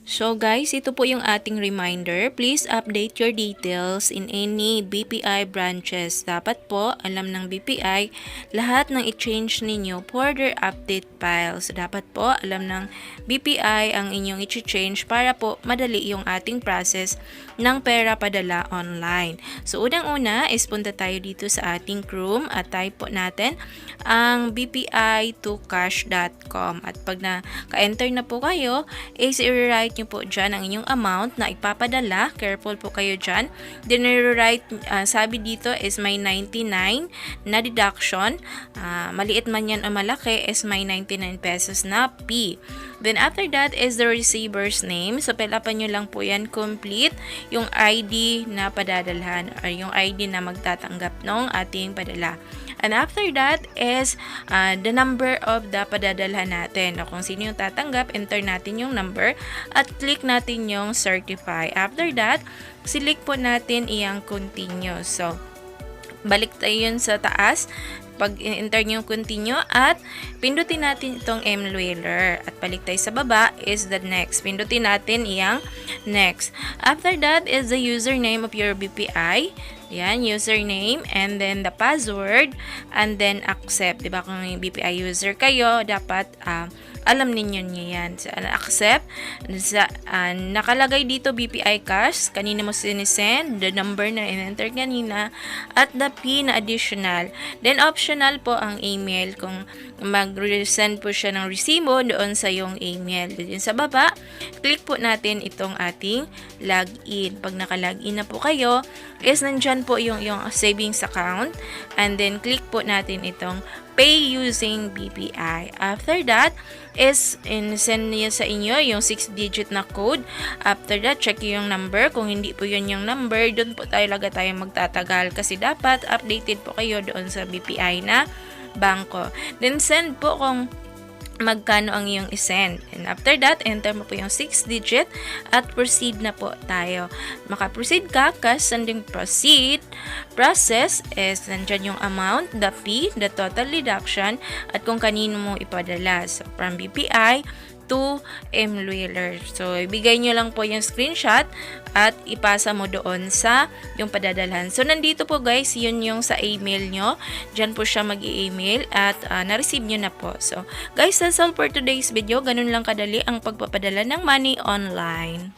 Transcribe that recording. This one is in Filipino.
So guys, ito po yung ating reminder. Please update your details in any BPI branches. Dapat po, alam ng BPI, lahat ng i-change ninyo for their update files. Dapat po, alam ng BPI ang inyong i-change para po madali yung ating process ng Pera Padala online. So unang-una is punta tayo dito sa ating Chrome at type po natin ang bpi2cash.com. At pag naka-enter na po kayo, is i-write nyo po dyan ang inyong amount na ipapadala. Careful po kayo dyan. Then i-write, sabi dito is may 99 na deduction. Maliit man yan o malaki is may 99 pesos na P. Then after that is the receiver's name. So pilapan nyo lang po yan complete yung ID na padadalhan or yung ID na magtatanggap ng ating padala. And after that is the number of the padadalhan natin. O kung sino yung tatanggap, enter natin yung number at click natin yung certify. After that, select po natin iyang continue. So, balik tayo yun sa taas. Pag enter nyo yung continue at pindutin natin itong Mlhuillier. At balik tayo sa baba is the next. Pindutin natin iyang next. After that is the username of your BPI. Yan, username and then the password and then accept. Diba kung BPI user kayo, dapat alam ninyo niya yan. So, accept. Nakalagay dito BPI cash. Kanina mo sinisend. The number na in-enter kanina. At the Pina additional. Then optional po ang email. Kung mag-send po siya ng resibo doon sa yung email. Doon sa baba, click po natin itong ating login. Pag naka-login na po kayo, is nandyan po yung savings account. And then click po natin itong pay using BPI. After that, is send niya sa inyo yung 6-digit na code. After that, check yung number. Kung hindi po yun yung number, doon po tayo magtatagal kasi dapat updated po kayo doon sa BPI na bangko. Then send po kung magkano ang iyong isend. And after that, enter mo po yung 6-digit at proceed na po tayo. Maka-proceed ka, sending proceed. Process is nandyan yung amount, the fee, the total deduction, at kung kanino mo ipadala. So, from BPI to Mlhuillier. So, ibigay nyo lang po yung screenshot at ipasa mo doon sa yung padadalhan. So, nandito po guys, yun yung sa email nyo. Diyan po siya mag-i-email at na-receive nyo na po. So, guys, that's all for today's video. Ganun lang kadali ang pagpapadala ng money online.